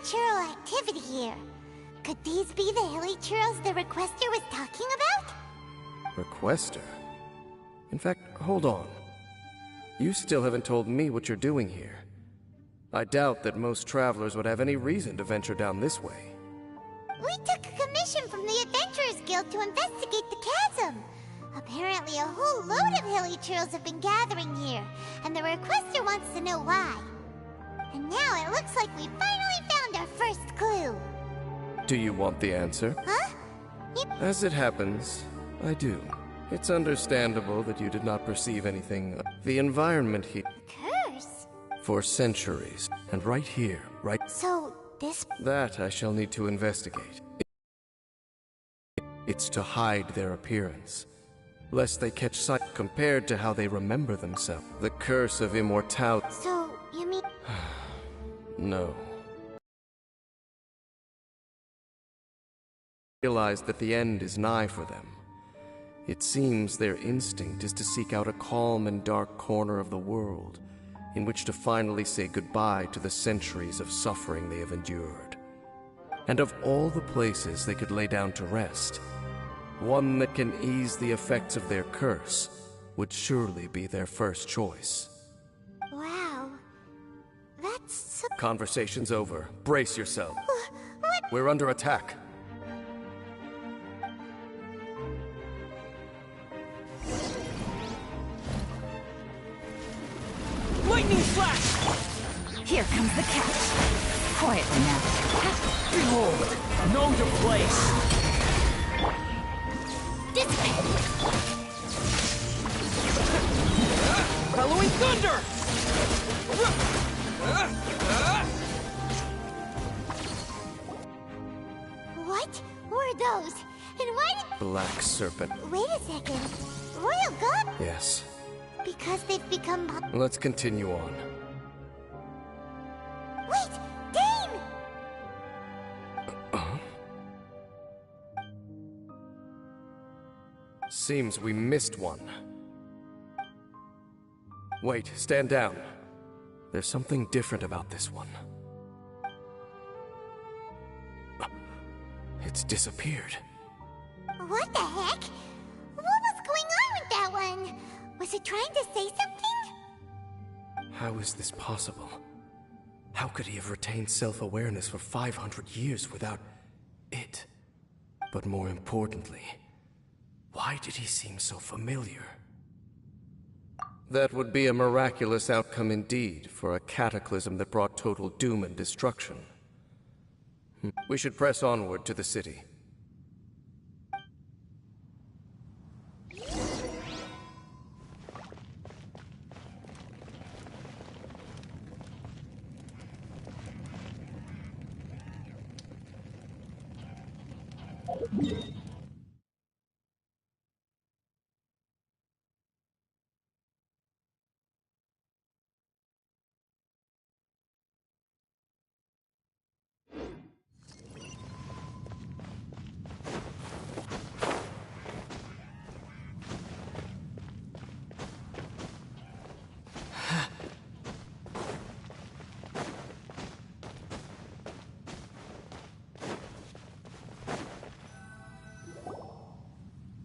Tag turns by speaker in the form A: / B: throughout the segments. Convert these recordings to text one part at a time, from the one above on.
A: Churl activity here. Could these be the hilly churls the requester was talking about?
B: Requester? In fact, hold on. You still haven't told me what you're doing here. I doubt that most travelers would have any reason to venture down this way.
A: We took a commission from the Adventurers Guild to investigate the chasm. Apparently a whole load of hilly churls have been gathering here, and the requester wants to know why. And now it looks like we finally found our first clue.
B: Do you want the answer?
A: Huh?
B: As it happens, I do. It's understandable that you did not perceive anything. The environment here...
A: Curse?
B: For centuries. And right here, right...
A: So, this...
B: That I shall need to investigate. It's to hide their appearance, lest they catch sight compared to how they remember themselves. The curse of immortality...
A: So, you mean...
B: No. Realize that the end is nigh for them. It seems their instinct is to seek out a calm and dark corner of the world in which to finally say goodbye to the centuries of suffering they have endured. And of all the places they could lay down to rest, one that can ease the effects of their curse would surely be their first choice.
A: Wow. That's so...
B: Conversation's over. Brace yourself.
A: What?
B: We're under attack.
C: Lightning flash!
D: Here comes the catch. Quietly now.
C: Behold, know your place.
D: This way.
C: Bellowing thunder!
A: What were those? And why did...
B: Black serpent.
A: Wait a second. Royal God?
B: Yes.
A: Because they've become...
B: Let's continue on.
A: Wait! Dane!
B: Seems we missed one. Wait, stand down. There's something different about this one. It's disappeared.
A: What the heck? What was going on with that one? Was it trying to say something?
B: How is this possible? How could he have retained self-awareness for 500 years without it? But more importantly, why did he seem so familiar? That would be a miraculous outcome indeed for a cataclysm that brought total doom and destruction. We should press onward to the city.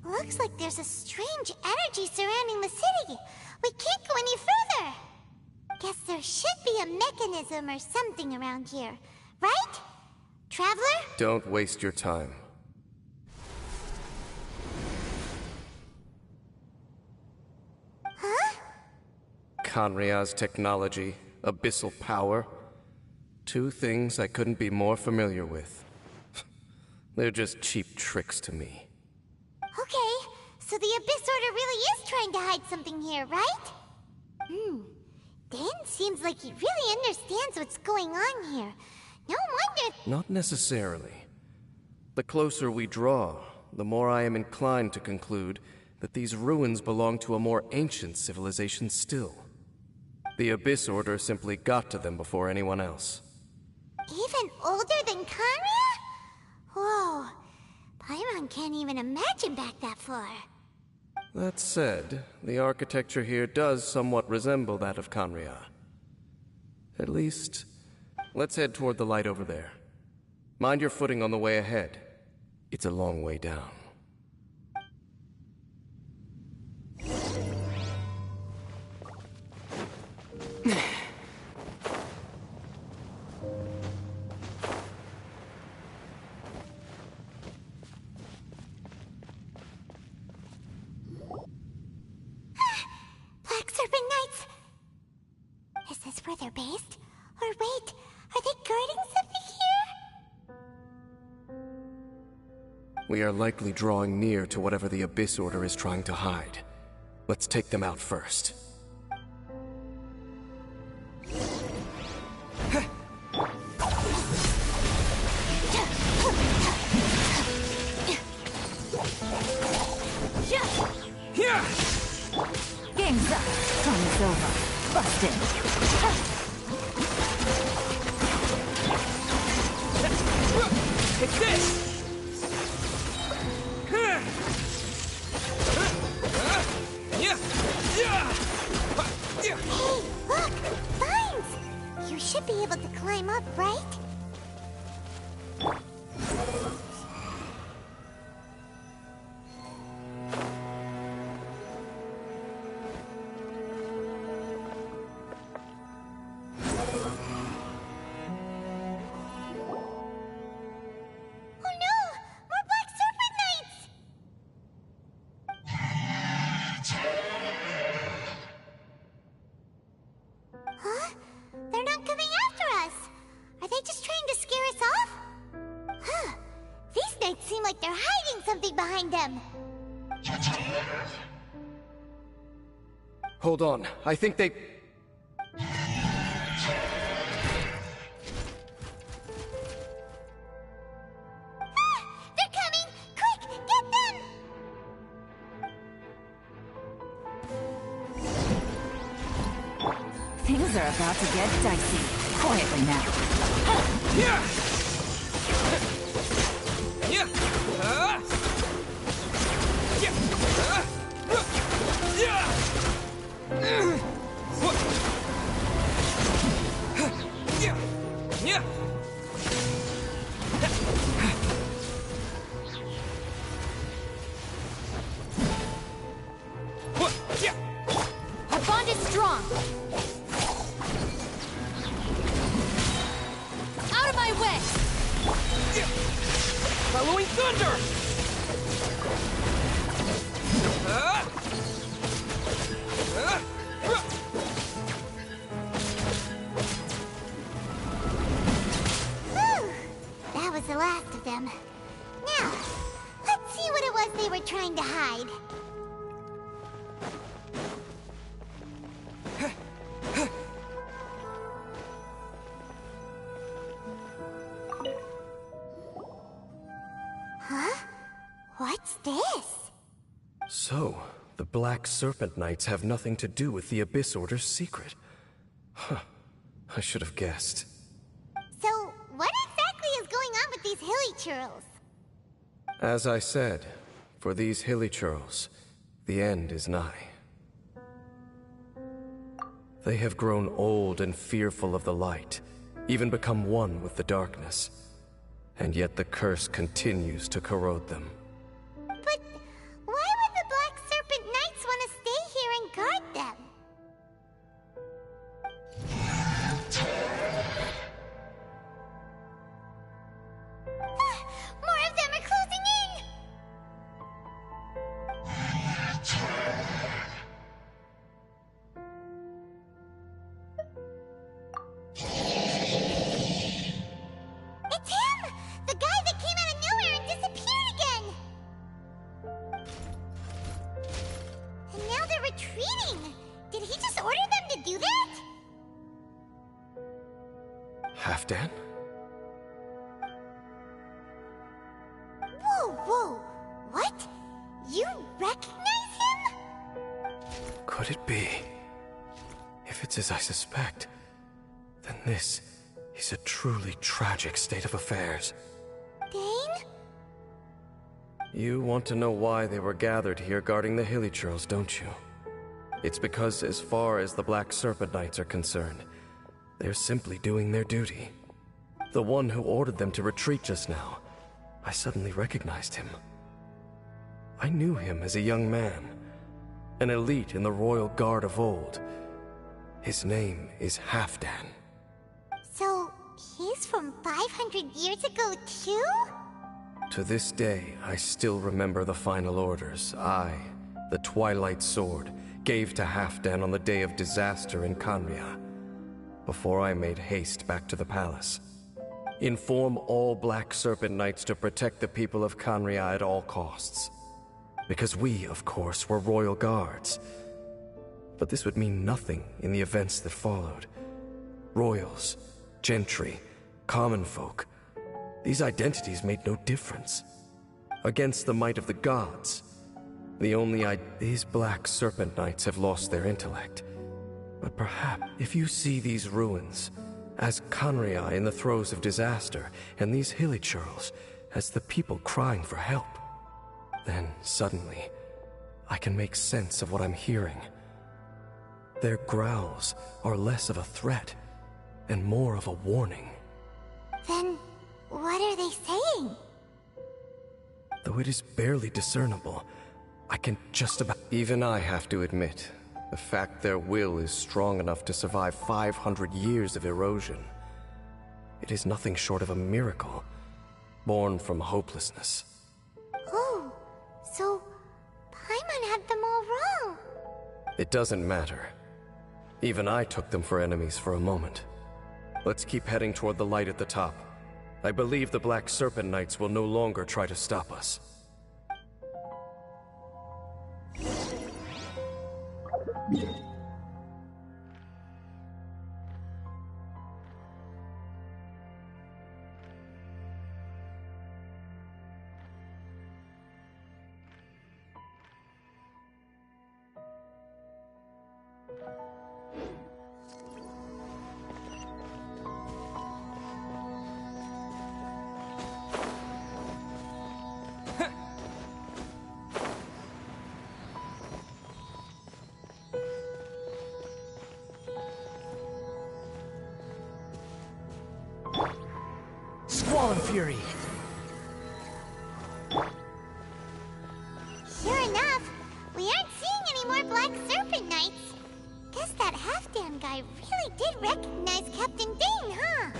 A: Looks like there's a strange energy surrounding the city. We can't go any further. Guess there should be a mechanism or something around here, right? Traveler?
B: Don't waste your time.
A: Huh?
B: Khanria's technology, abyssal power. Two things I couldn't be more familiar with. They're just cheap tricks to me.
A: Okay, so the Abyss Order really is trying to hide something here, right? Dan seems like he really understands what's going on here. No wonder...
B: Not necessarily. The closer we draw, the more I am inclined to conclude that these ruins belong to a more ancient civilization still. The Abyss Order simply got to them before anyone else.
A: Even older than Khanria? Whoa. Paimon can't even imagine back that far.
B: That said, the architecture here does somewhat resemble that of Khanria. At least, let's head toward the light over there. Mind your footing on the way ahead. It's a long way down.
A: Black Serpent Knights! Is this where they're based? Or wait, are they guarding something here?
B: We are likely drawing near to whatever the Abyss Order is trying to hide. Let's take them out first.
D: Game's up. Fun is over. Busted.
C: Take this!
A: Hey, look! Vines! You should be able to climb up, right? Oh no! More Black Serpent Knights! Huh? They're not coming after us! Are they just trying to scare us off? Huh. These knights seem like they're hiding something behind them.
B: Hold on, I think they...
A: Ah! They're coming! Quick, get them!
D: Things are about to get dicey. Quietly now.
A: Our bond is strong. Out of my way!
C: Following thunder!
A: Whew. That was the last of them. Now, let's see what it was they were trying to hide. Huh? What's this?
B: So, the Black Serpent Knights have nothing to do with the Abyss Order's secret. Huh. I should have guessed.
A: So, what exactly is going on with these hilly churls?
B: As I said, for these hilly churls, the end is nigh. They have grown old and fearful of the light, even become one with the darkness. And yet the curse continues to corrode them.
A: But why would the Black Serpent Knights want to stay here and guard them?
B: Halfdan?
A: Whoa, whoa! What? You recognize him?
B: Could it be? If it's as I suspect, then this is a truly tragic state of affairs.
A: Dane?
B: You want to know why they were gathered here guarding the Hilly Churls, don't you? It's because as far as the Black Serpent Knights are concerned, they're simply doing their duty. The one who ordered them to retreat just now, I suddenly recognized him. I knew him as a young man, an elite in the Royal Guard of old. His name is Halfdan.
A: So, he's from 500 years ago too?
B: To this day, I still remember the final orders I, the Twilight Sword, gave to Halfdan on the day of disaster in Khaenri'ah, before I made haste back to the palace. Inform all Black Serpent Knights to protect the people of Khaenri'ah at all costs. Because we, of course, were royal guards. But this would mean nothing in the events that followed. Royals, gentry, common folk, these identities made no difference. Against the might of the gods, these Black Serpent Knights have lost their intellect. But perhaps, if you see these ruins as Khaenri'ah in the throes of disaster, and these Hilly Churls as the people crying for help, then suddenly, I can make sense of what I'm hearing. Their growls are less of a threat and more of a warning.
A: Then, what are they saying?
B: Though it is barely discernible, I can just about... Even I have to admit, the fact their will is strong enough to survive 500 years of erosion. It is nothing short of a miracle, born from hopelessness.
A: Oh, so Paimon had them all wrong.
B: It doesn't matter. Even I took them for enemies for a moment. Let's keep heading toward the light at the top. I believe the Black Serpent Knights will no longer try to stop us.
C: Squall and Fury!
A: Sure enough, we aren't seeing any more Black Serpent Knights. Guess that Halfdan guy really did recognize Captain Dane, huh?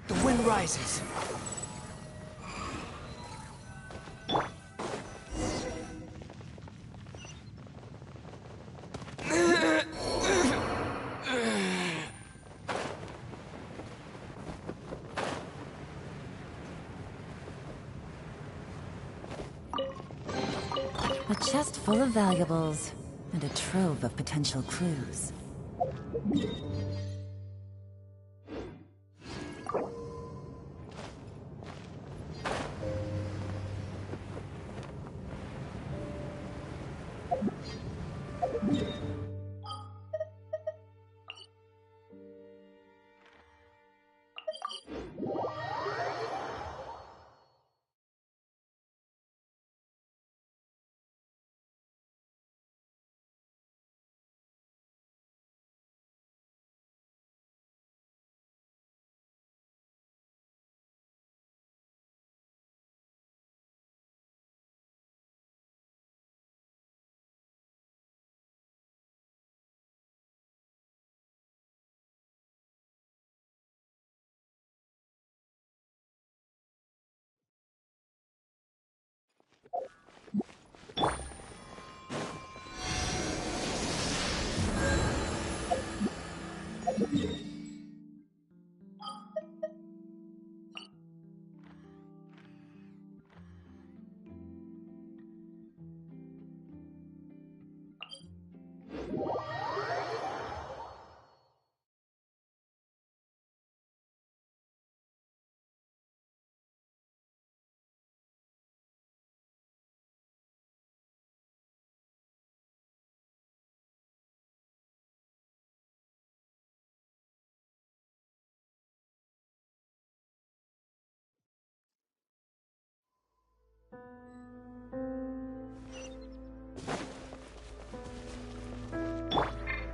C: The wind rises.
D: A chest full of valuables, and a trove of potential clues.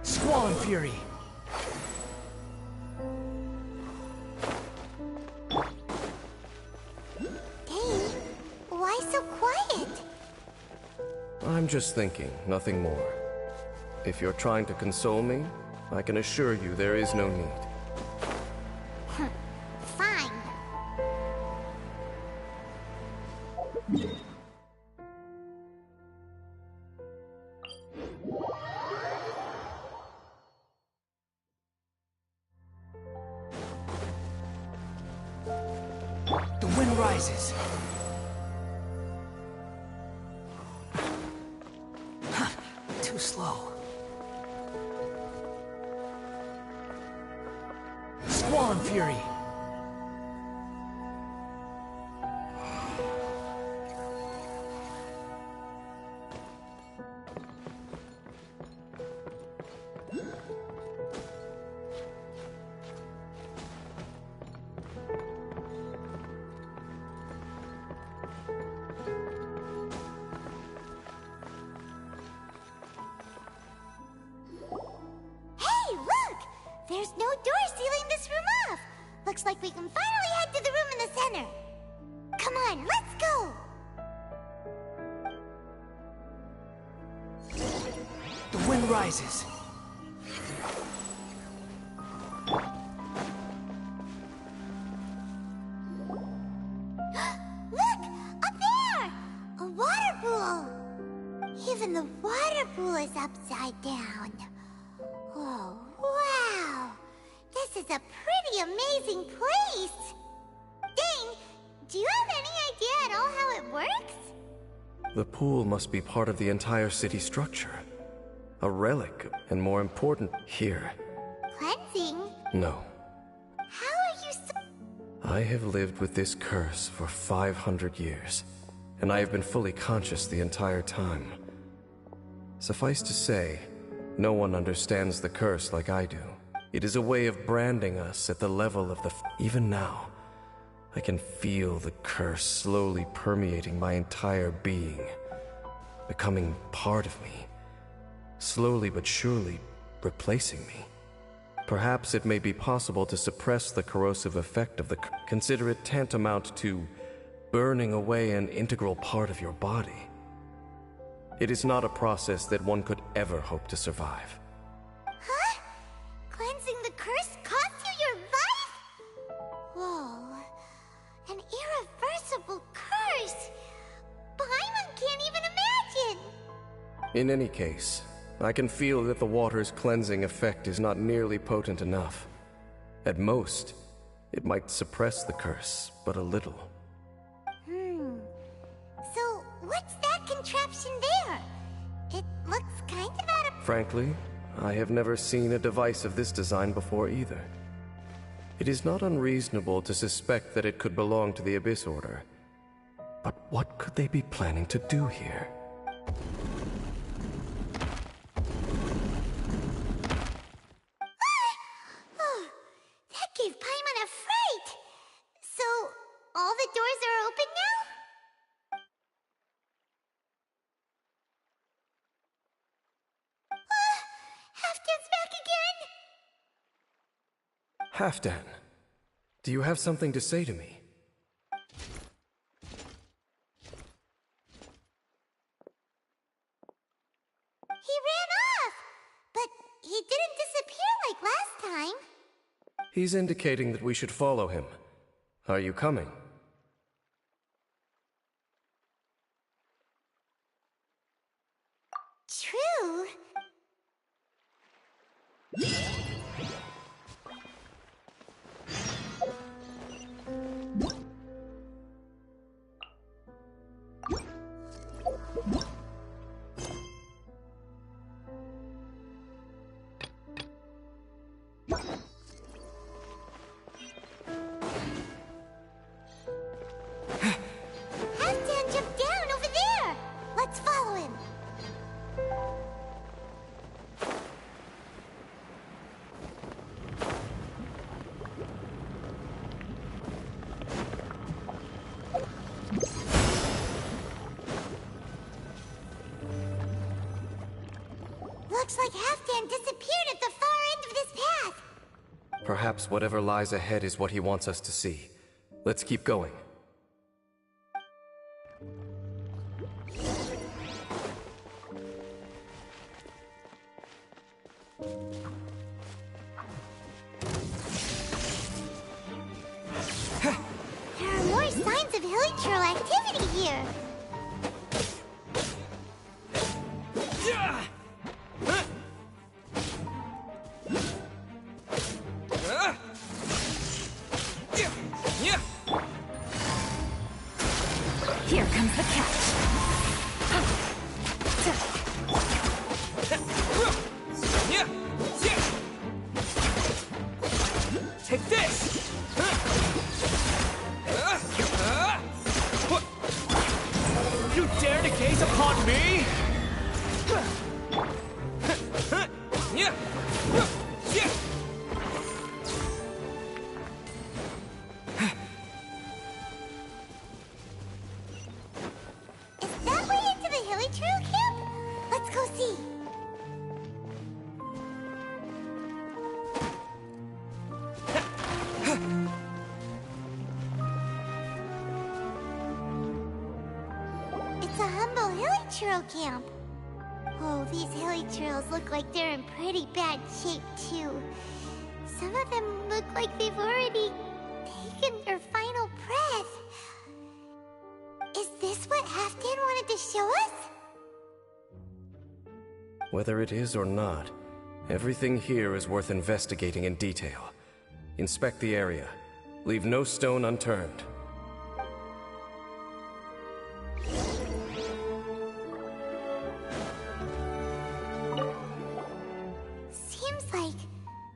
C: Squall Fury!
A: Dane, why so quiet?
B: I'm just thinking, nothing more. If you're trying to console me, I can assure you there is no need.
A: Fine.
C: The wind rises! Too slow. Squall Fury!
A: Hey, look! There's no door sealing this room off. Looks like we can finally head to the room in the center. Come on, let's go!
C: The wind rises!
A: Look! Up there! A water pool! Even the water pool is upside down. Oh, wow! This is a pretty amazing place! Dane, do you have any idea at all how it works?
B: The pool must be part of the entire city structure. A relic, and more important, here.
A: Cleansing?
B: No.
A: How are you so...
B: I have lived with this curse for 500 years, and I have been fully conscious the entire time. Suffice to say, no one understands the curse like I do. It is a way of branding us at the level of the... Even now, I can feel the curse slowly permeating my entire being, becoming part of me, slowly but surely replacing me. Perhaps it may be possible to suppress the corrosive effect of the curse. Consider it tantamount to burning away an integral part of your body. It is not a process that one could ever hope to survive.
A: Huh? Cleansing the curse cost you your life? Whoa. An irreversible curse! Paimon can't even imagine!
B: In any case, I can feel that the water's cleansing effect is not nearly potent enough. At most, it might suppress the curse, but a little.
A: So, what's that contraption there? It looks kind of out of...
B: Frankly, I have never seen a device of this design before either. It is not unreasonable to suspect that it could belong to the Abyss Order. But what could they be planning to do here?
A: Oh, that gave Paimon a fright! So, all the doors are open now? Halfdan's back again!
B: Halfdan, do you have something to say to me?
A: He ran off! But he didn't disappear like last time.
B: He's indicating that we should follow him. Are you coming?
A: True. Looks like Halfdan disappeared at the far end of this path.
B: Perhaps whatever lies ahead is what he wants us to see. Let's keep going.
A: There are more signs of hilichurl activity here.
D: Here comes the catch.
C: Take this! You dare to gaze upon me?
A: Is that way into the hilichurl camp? Let's go see. It's a humble hilichurl camp. Oh, these hilichurls look like they're in pretty bad shape, too. Some of them look like they've already taken their final breath. Is this what Halfdan wanted to show us?
B: Whether it is or not, everything here is worth investigating in detail. Inspect the area. Leave no stone unturned.
A: Seems like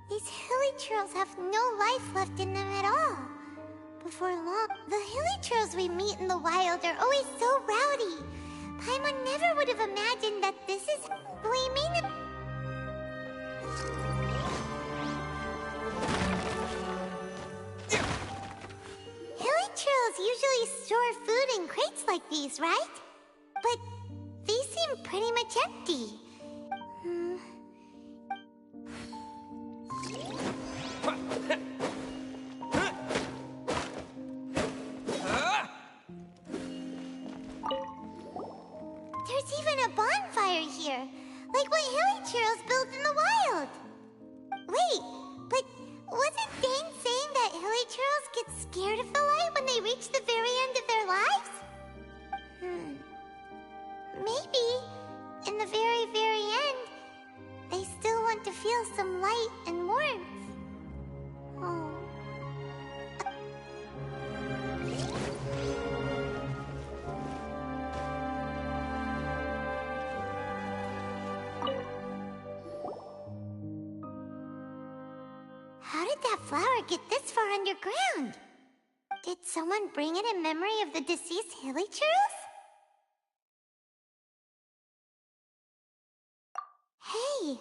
A: these hilichurls have no life left in them at all. Before long, the hilichurls we meet in the wild are always so rowdy. Paimon never would have imagined that this is blaming. Hilichurls usually store food in crates like these, right? But these seem pretty much empty. There's even a bonfire here, like what hilichurls build in the wild. Wait, but wasn't Dane saying that hilichurls get scared of the light when they reach the very end of their lives? Maybe, in the very, very end, they still want to feel some light and warmth. Oh. How did that flower get this far underground? Did someone bring it in memory of the deceased hilichurls? Hey,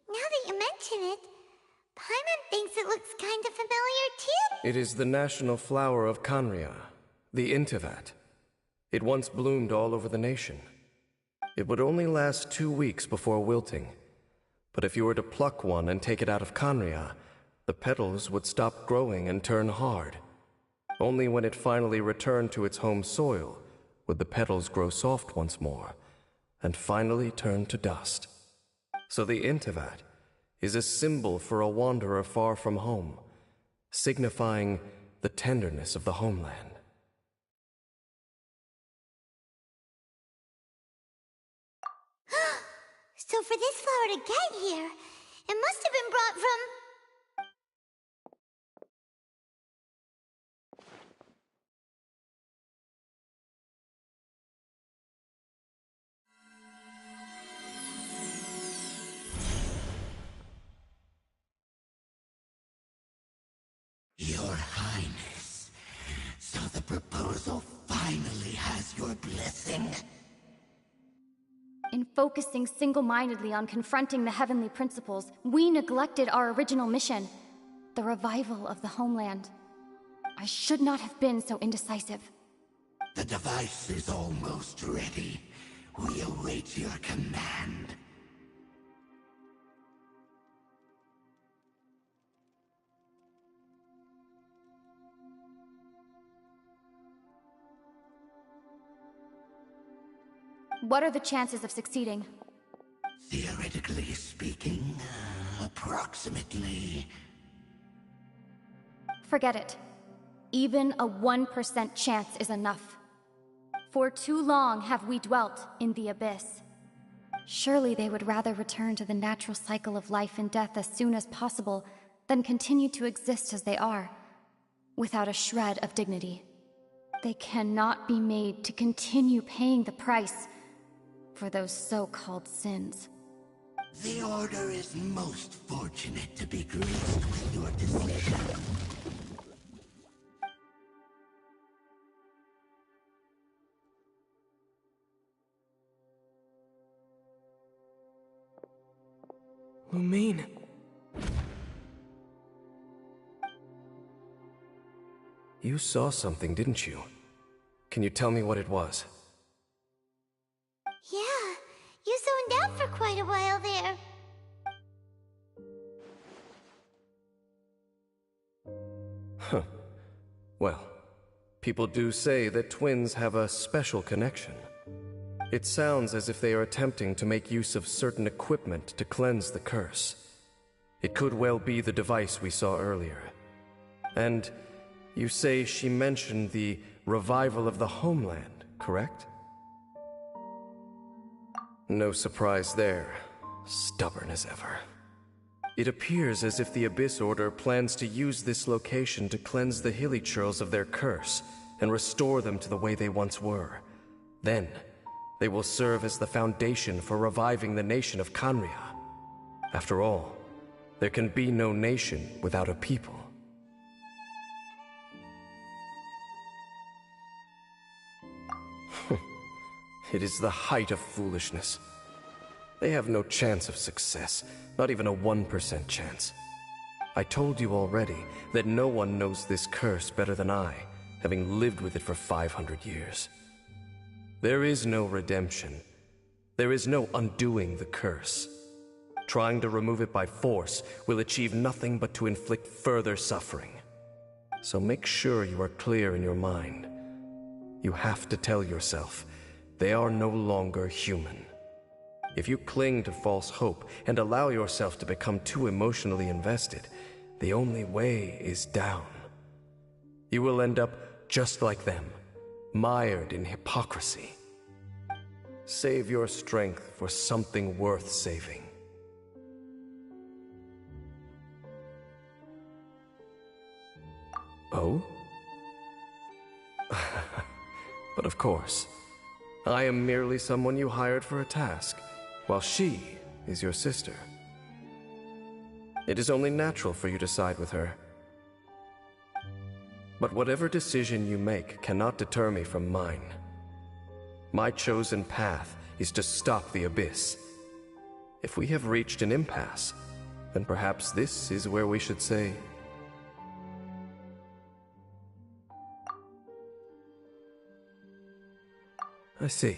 A: now that you mention it, Paimon thinks it looks kind of familiar too.
B: It is the national flower of Khaenri'ah, the Intivat. It once bloomed all over the nation. It would only last 2 weeks before wilting. But if you were to pluck one and take it out of Khaenri'ah, the petals would stop growing and turn hard. Only when it finally returned to its home soil would the petals grow soft once more, and finally turn to dust. So the Intivat is a symbol for a wanderer far from home, signifying the tenderness of the homeland.
A: So for this flower to get here, it must have been brought from...
E: Your Highness, so the proposal finally has your blessing?
F: In focusing single-mindedly on confronting the heavenly principles, we neglected our original mission, the revival of the homeland. I should not have been so indecisive.
E: The device is almost ready. We await your command.
F: What are the chances of succeeding?
E: Theoretically speaking, approximately.
F: Forget it. Even a 1% chance is enough. For too long have we dwelt in the abyss. Surely they would rather return to the natural cycle of life and death as soon as possible than continue to exist as they are, without a shred of dignity. They cannot be made to continue paying the price for those so-called sins.
E: The Order is most fortunate to be graced with your decision.
B: Lumine. You saw something, didn't you? Can you tell me what it was?
A: Yeah, you zoned out for quite a while there.
B: Huh. Well, people do say that twins have a special connection. It sounds as if they are attempting to make use of certain equipment to cleanse the curse. It could well be the device we saw earlier. And you say she mentioned the revival of the homeland, correct? No surprise there. Stubborn as ever. It appears as if the Abyss Order plans to use this location to cleanse the Hilichurls of their curse and restore them to the way they once were. Then, they will serve as the foundation for reviving the nation of Khaenri'ah. After all, there can be no nation without a people. It is the height of foolishness. They have no chance of success, not even a 1% chance. I told you already that no one knows this curse better than I, having lived with it for 500 years. There is no redemption. There is no undoing the curse. Trying to remove it by force will achieve nothing but to inflict further suffering. So make sure you are clear in your mind. You have to tell yourself, they are no longer human. If you cling to false hope and allow yourself to become too emotionally invested, the only way is down. You will end up just like them, mired in hypocrisy. Save your strength for something worth saving. Oh? But of course, I am merely someone you hired for a task, while she is your sister. It is only natural for you to side with her. But whatever decision you make cannot deter me from mine. My chosen path is to stop the Abyss. If we have reached an impasse, then perhaps this is where we should say... I see.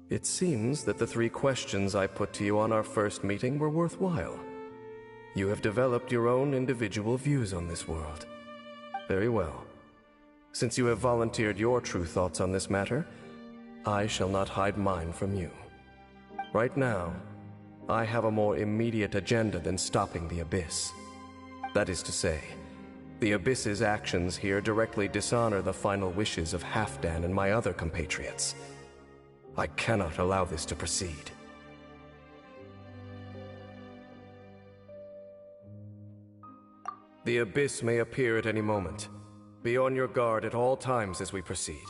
B: It seems that the 3 questions I put to you on our first meeting were worthwhile. You have developed your own individual views on this world. Very well. Since you have volunteered your true thoughts on this matter, I shall not hide mine from you. Right now, I have a more immediate agenda than stopping the Abyss. That is to say, the Abyss's actions here directly dishonor the final wishes of Halfdan and my other compatriots. I cannot allow this to proceed. The Abyss may appear at any moment. Be on your guard at all times as we proceed.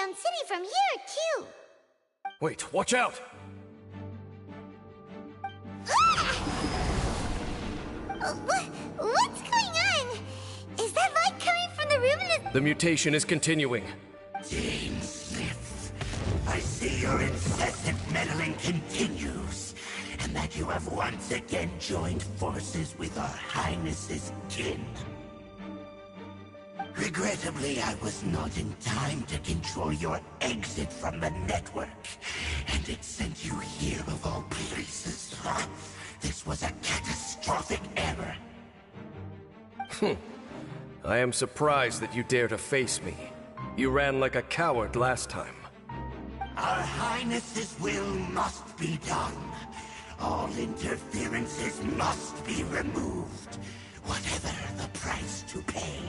A: Underground City from here, too.
B: Wait, watch out!
A: What's going on? Is that light coming from the room in
B: The mutation is continuing.
E: Dane Smith, I see your incessant meddling continues, and that you have once again joined forces with our Highness's kin. Regrettably, I was not in time to control your exit from the network, and it sent you here of all places. This was a catastrophic error.
B: I am surprised that you dare to face me. You ran like a coward last time.
E: Our Highness's will must be done. All interferences must be removed, whatever the price to pay.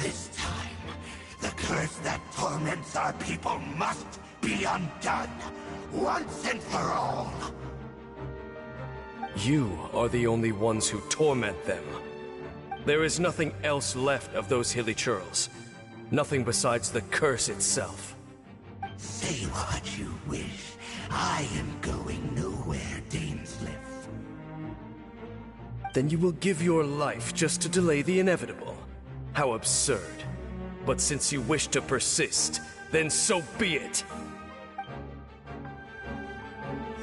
E: This time, the curse that torments our people must be undone, once and for all.
B: You are the only ones who torment them. There is nothing else left of those hilly churls. Nothing besides the curse itself.
E: Say what you wish. I am going nowhere, Dainsliff.
B: Then you will give your life just to delay the inevitable. How absurd. But since you wish to persist, then so be it.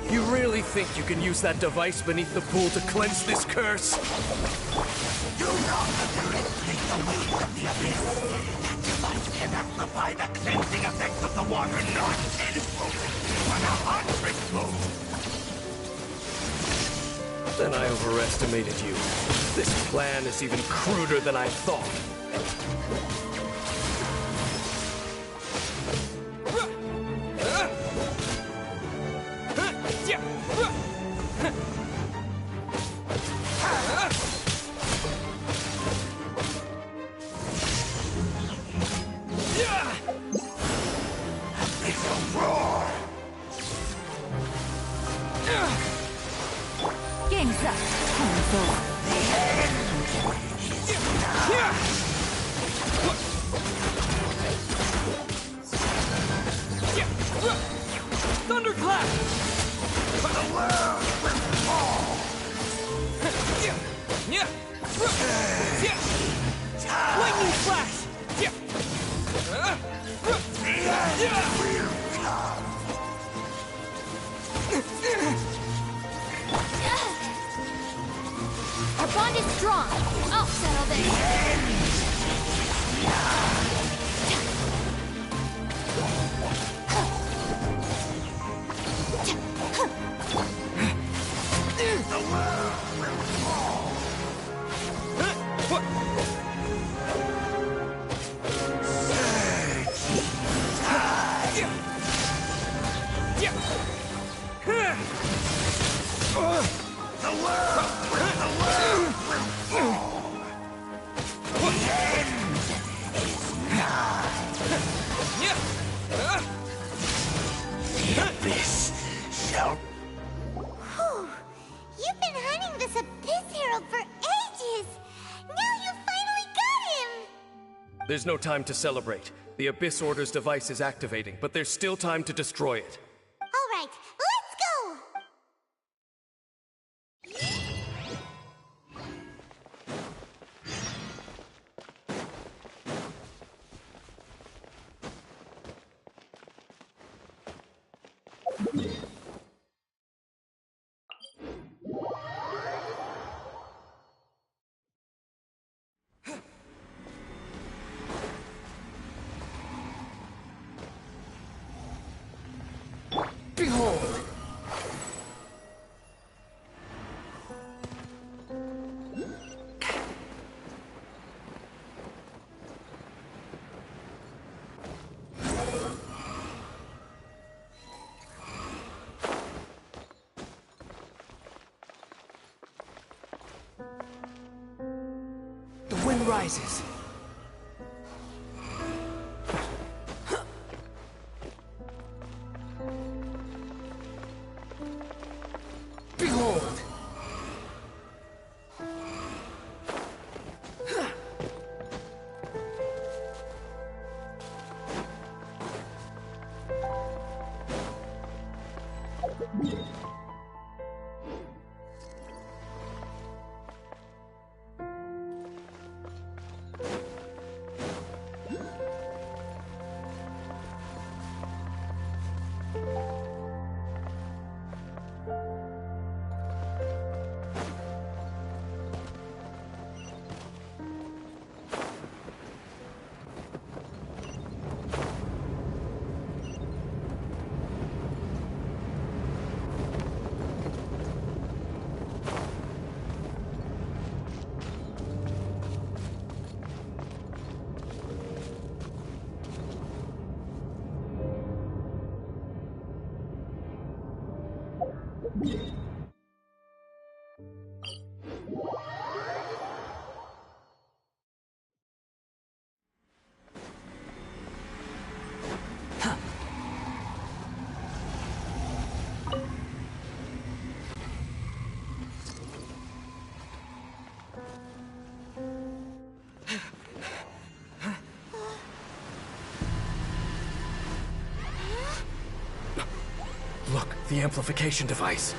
B: You really think you can use that device beneath the pool to cleanse this curse?
E: Do not underestimate the weight of the abyss. That device can amplify the cleansing effects of the water not tenfold, but 100-fold.
B: Then I overestimated you. This plan is even cruder than I thought.
D: Game's up. Coming forward.
C: Thunderclap!
E: The world will fall.
C: Lightning flash!
E: The end will come.
F: Our bond is strong. I'll settle this.
E: The world will fall. The world will fall. The end is nigh. The abyss shall.
A: You've been hunting this Abyss Herald for ages! Now you finally got him!
B: There's no time to celebrate. The Abyss Order's device is activating, but there's still time to destroy it.
A: Alright, let's go!
B: Behold!
C: The wind rises.
B: Behold! Look, the amplification device.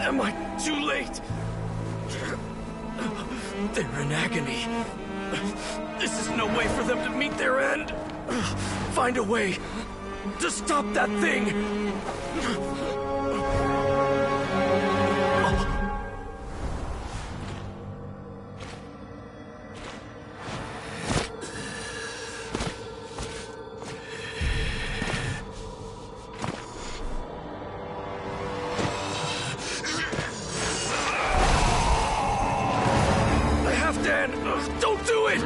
B: Am I too late? They're in agony. This is no way for them to meet their end. Find a way to stop that thing. Halfdan, don't do it!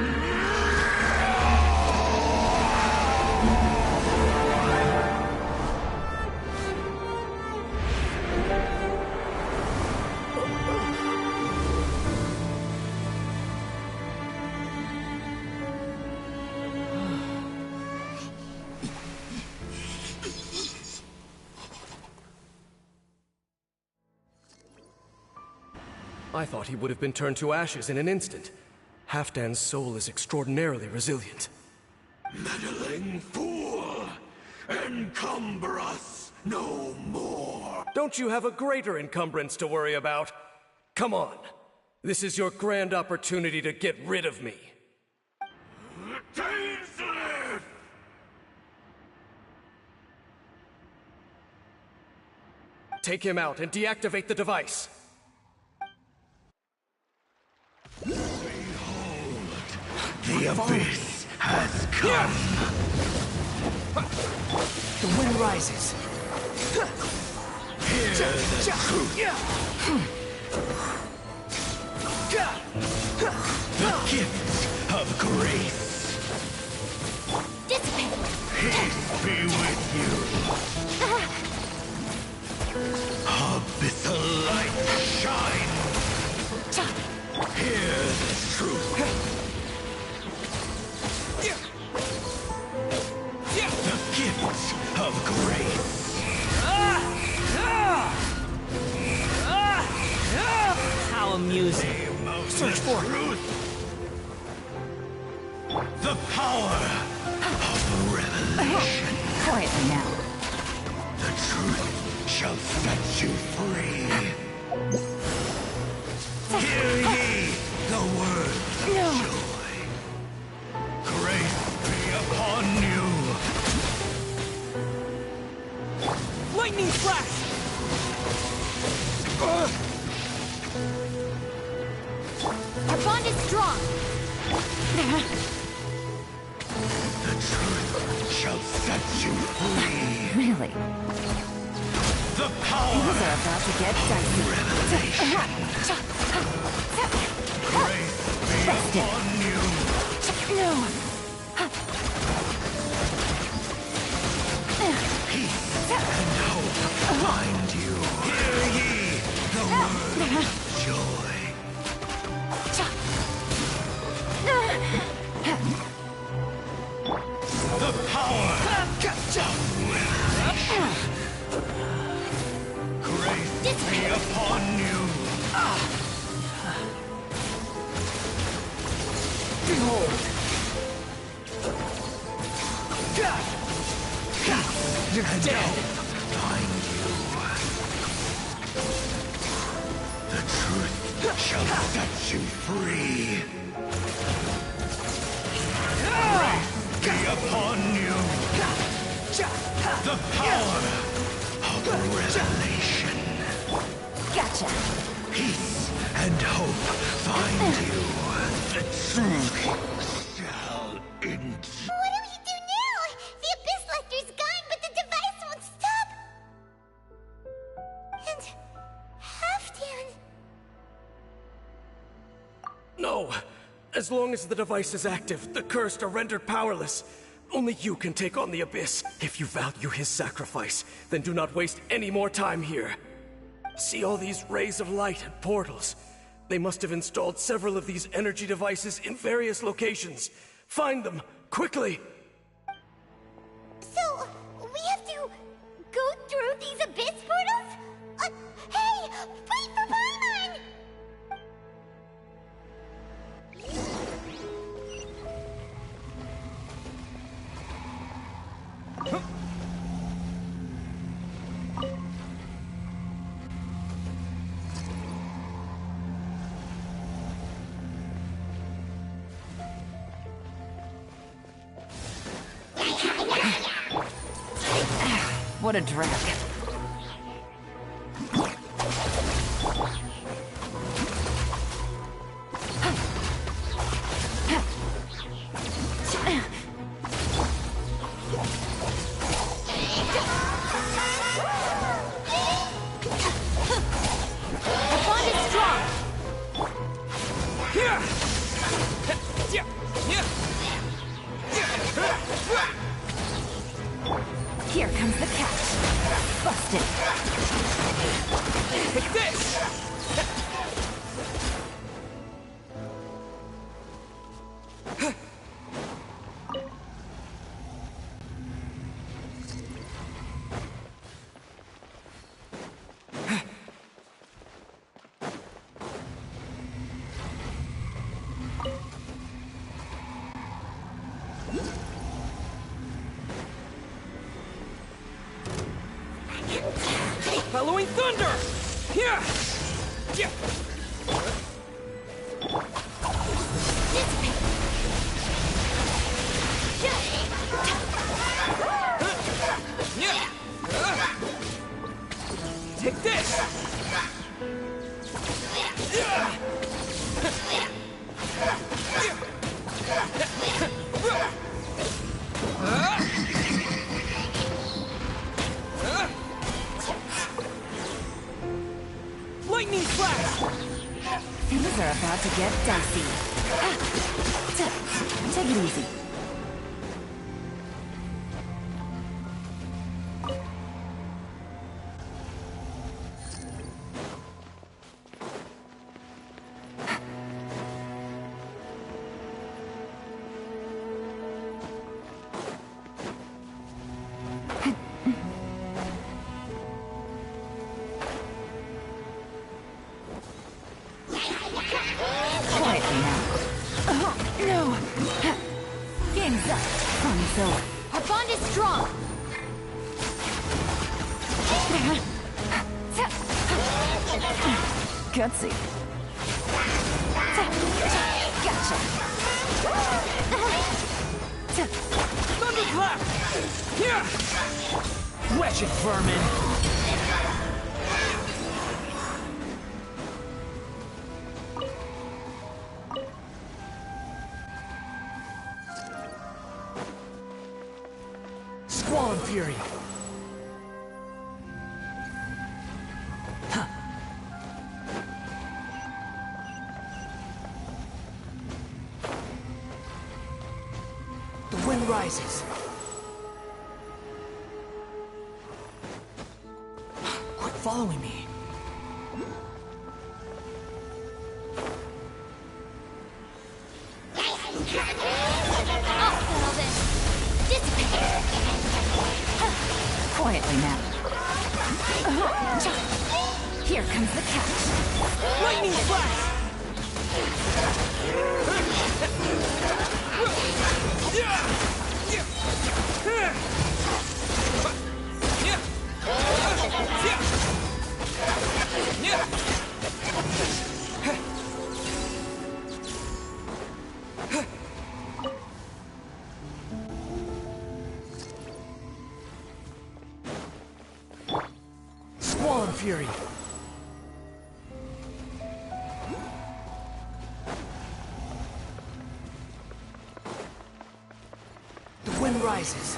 B: I thought he would have been turned to ashes in an instant. Halfdan's soul is extraordinarily resilient.
E: Meddling fool! Encumber us no more!
B: Don't you have a greater encumbrance to worry about? Come on. This is your grand opportunity to get rid of me.
E: Tainsley!
B: Take him out and deactivate the device.
E: The abyss has come!
C: The wind rises.
E: Hear the truth! The gift of grace!
A: Dissipate!
E: Peace be with you! Abyssal light shine! Hear the truth! The gift of grace!
C: How amusing.
E: Search for truth! The power of revelation!
D: Quietly now.
E: The truth shall set you free! Hear ye the word of joy! Grace be upon you!
C: Lightning flash!
F: Our bond is strong.
E: The truth shall set you free!
D: Really?
E: The power
D: Things are about to get dicey.
E: of revelation! Grace be upon you!
D: No.
E: Peace and hope find you! Hear ye the word of joy! The power of revelation! Grace be upon you!
C: Behold! You're dead!
E: Find you! The truth shall set you free! Grace be upon you! The power of revelation!
D: Gotcha.
E: Peace and hope find you! The truth shall
B: No! As long as the device is active, the cursed are rendered powerless. Only you can take on the Abyss. If you value his sacrifice, then do not waste any more time here. See all these rays of light and portals? They must have installed several of these energy devices in various locations. Find them, quickly!
A: So, we have to go through these abyss portals? Hey! Wait for Paimon!
D: What a drag. Here comes the catch. Busted.
C: Take this! Following thunder! Here! Yeah! Take this! Lightning flash!
D: Things are about to get dicey. Take it easy. Quietly now. Oh, no! Game's up. Promise over.
F: Our bond is strong.
D: Gutsy. Gotcha.
C: Thunderclap! Here! Wretched vermin! Squall Fury! Huh. The wind rises. Quit following me.
F: I'll settle this. Dissipate.
D: Quietly now. Here comes the catch.
C: Lightning flash! Squall Fury! The wind rises.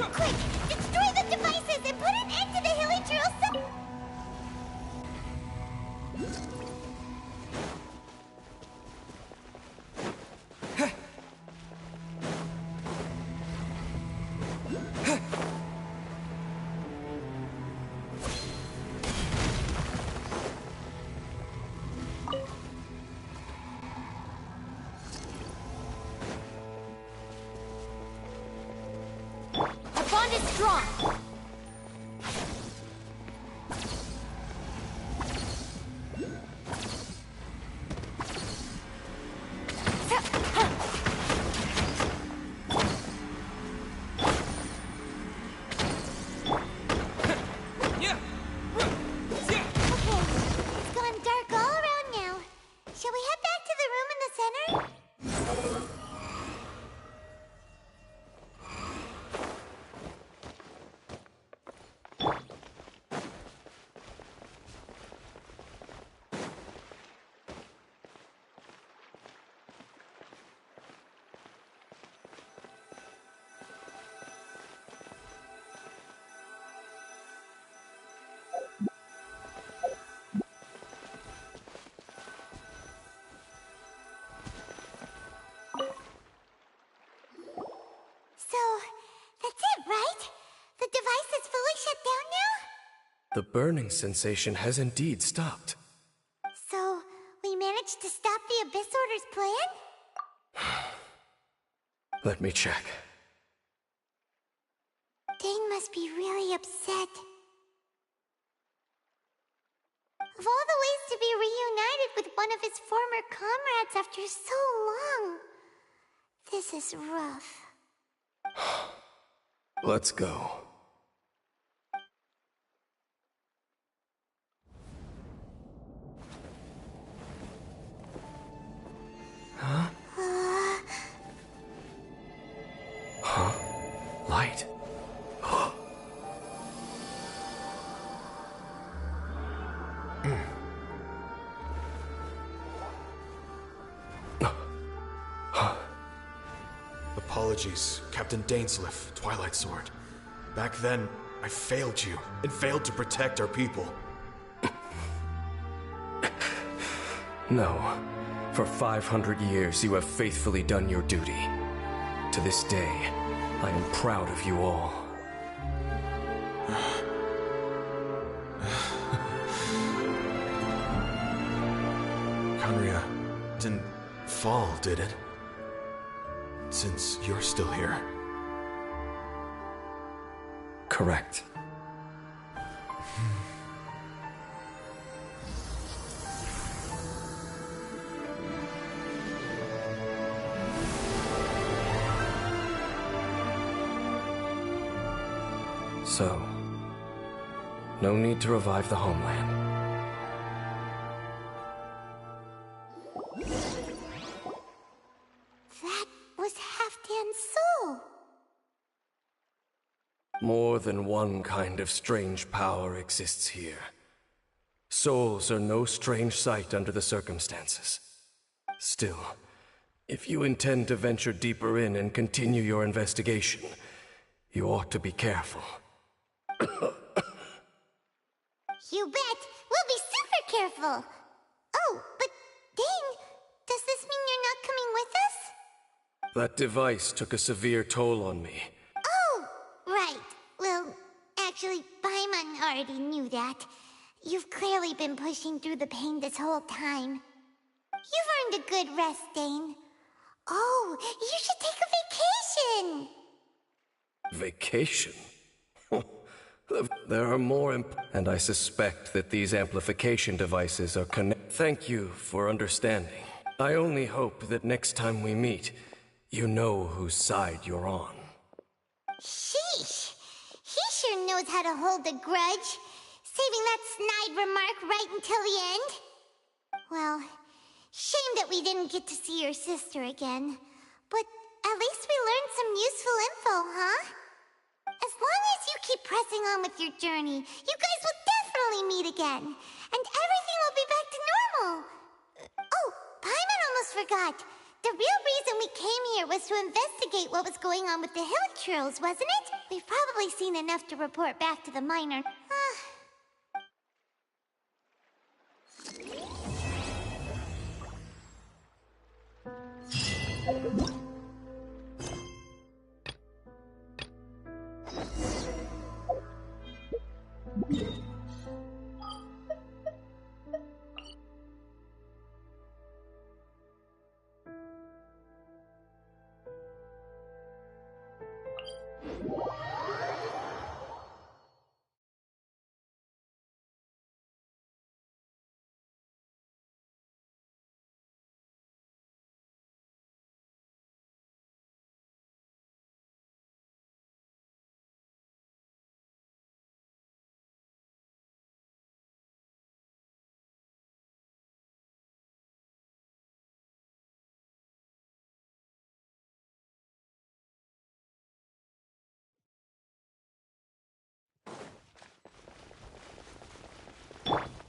A: Quick! Destroy the devices and put an end to the hilichurl.
F: Our bond is strong.
A: Okay, it's gone dark all around now. Shall we head back to the room in the center? So, that's it, right? The device is fully shut down now?
B: The burning sensation has indeed stopped.
A: So, we managed to stop the Abyss Order's plan?
B: Let me check.
A: Dane must be really upset. Of all the ways to be reunited with one of his former comrades after so long, this is rough.
B: Let's go. Huh? Huh? Light.
C: Apologies, Captain Dainsleif, Twilight Sword. Back then, I failed you, and failed to protect our people.
B: No. For 500 years, you have faithfully done your duty. To this day, I am proud of you all.
C: Conria didn't fall, did it? Since you're still here.
B: Correct. So, no need to revive the homeland.
A: That was Halfdan's soul.
B: More than one kind of strange power exists here. Souls are no strange sight under the circumstances. Still, if you intend to venture deeper in and continue your investigation, you ought to be careful.
A: You bet. We'll be super careful. Oh, but Dane, does this mean you're not coming with us?
B: That device took a severe toll on me.
A: Oh, right. Well, actually, Paimon already knew that. You've clearly been pushing through the pain this whole time. You've earned a good rest, Dane. Oh, you should take a vacation!
B: Vacation? There are more and I suspect that these amplification devices are Thank you for understanding. I only hope that next time we meet, you know whose side you're on.
A: Sheesh. He sure knows how to hold a grudge, saving that snide remark right until the end. Well, shame that we didn't get to see your sister again. But at least we learned some useful info, huh? As long as you keep pressing on with your journey, you guys will definitely meet again. And everything will be back to normal. Oh, Paimon almost forgot. The real reason we came here was to investigate what was going on with the Hilichurls, wasn't it? We've probably seen enough to report back to the miner.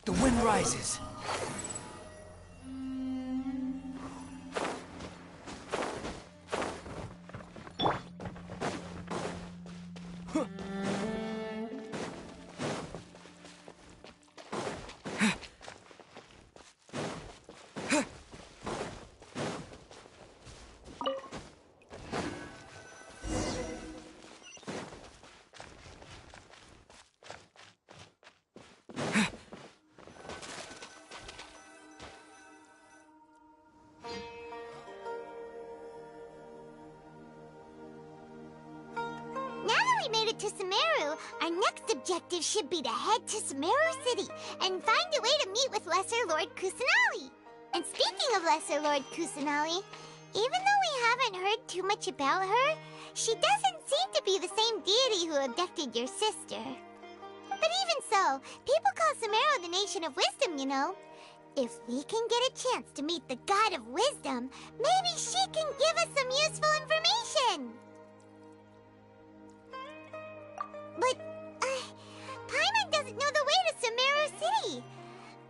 G: The wind rises.
A: To Sumeru, our next objective should be to head to Sumeru City and find a way to meet with Lesser Lord Kusanali. And speaking of Lesser Lord Kusanali, even though we haven't heard too much about her, she doesn't seem to be the same deity who abducted your sister. But even so, people call Sumeru the Nation of Wisdom, you know. If we can get a chance to meet the God of Wisdom, maybe she can give us some useful information. But, Paimon doesn't know the way to Sumeru City.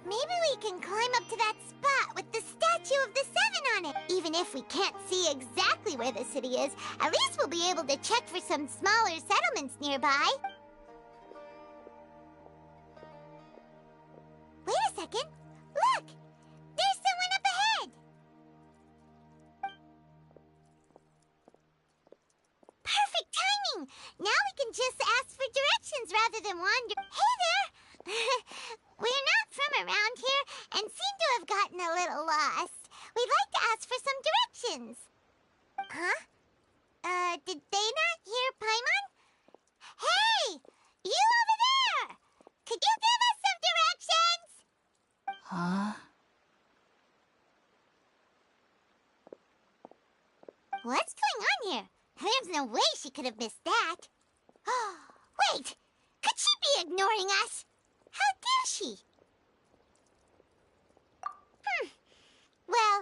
A: Maybe we can climb up to that spot with the Statue of the Seven on it. Even if we can't see exactly where the city is, at least we'll be able to check for some smaller settlements nearby. Wait a second. Look! There's someone up ahead! Perfect timing! Now we can just ask for directions rather than wander. Hey there! We're not from around here and seem to have gotten a little lost. We'd like to ask for some directions. Huh? Did they not hear Paimon? Hey! You over there! Could you give us some directions?
D: Huh?
A: What's going on here? There's no way she could have missed that. Wait! Could she be ignoring us? How dare she? Well,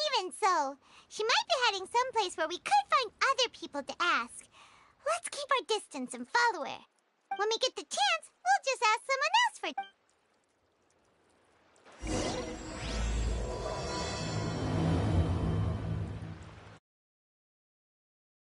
A: even so, she might be heading someplace where we could find other people to ask. Let's keep our distance and follow her. When we get the chance,